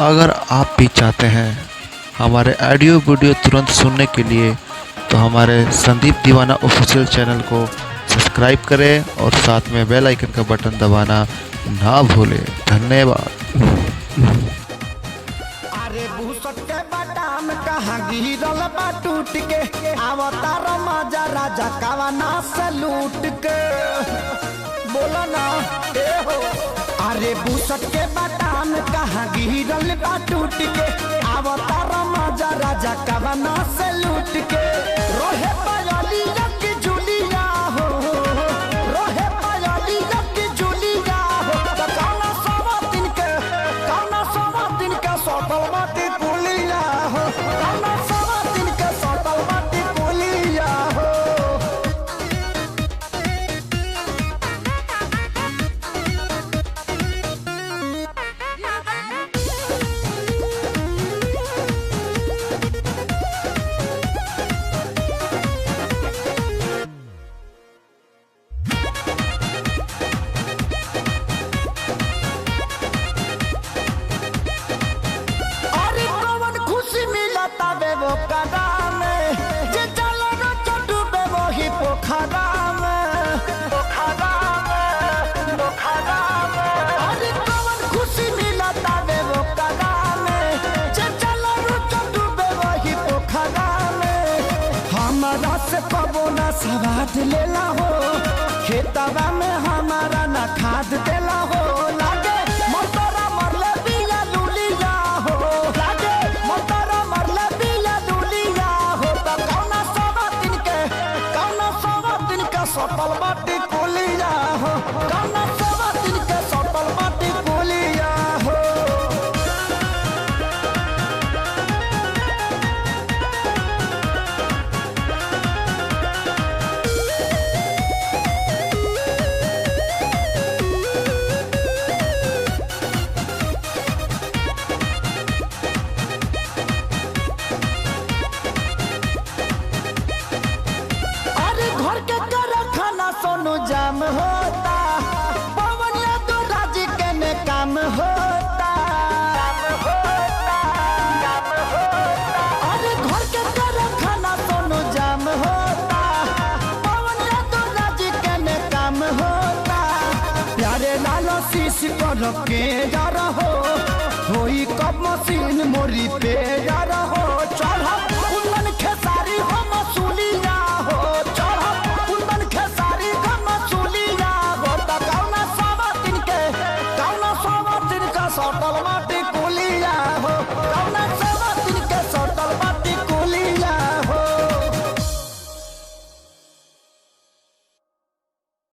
अगर आप भी चाहते हैं हमारे ऑडियो वीडियो तुरंत सुनने के लिए तो हमारे संदीप दीवाना ऑफिशियल चैनल को सब्सक्राइब करें और साथ में बेल आइकन का बटन दबाना ना भूलें। धन्यवाद। अरे भूसट के बादाम कहाँ गिरल बा टूट के अवतार मजा राजा कवना से लूट के बोला ना ए हो। अरे भूसट के बादाम कहाँ गिरल बा टूट के अवतार मजा राजा कवना से लूट के रोहे पायली की जुलिया हो रोहे पायली की जुलिया हो तो कौना सवा दिन के सोतल बाटी पुलिया हो कौना सवा दिन के सोतल बाटी पुलिया हो। अरे कौन खुशी मिलता बे वो कदा में जे चलो न चटू बे वो ही पोखरा में अरे कौन खुशी मिलता बे वो कदा में जे चलो न चटू बे वो ही पोखरा में हमारा से कबो ना सवाद लेला हो खेतवा में हमारा ना खाद देला हो लागे मोटरा मरले बिया लुलिया हो लागे मोटरा मरले बिया लुलिया हो तो कौना सवा दिन के सटल बाटी पुलिया हो कौना सवा दिन के सटल बाटी पुलिया हो। अरे घर के कर खाना सोनू जाम होता पवन यादव राज के ने काम होता अरे घर के कर खाना सोनू जाम होता पवन यादव राज के ने काम होता प्यारे लालो शीश कर के जा रहो होई कब मशीन मोरी पे जा रहो चढ़ा कुंदन खेसारी हो मसूलिया हो चढ़ा कुंदन खेसारी हो मसूलिया हो तो कौना सवा दिन का सटल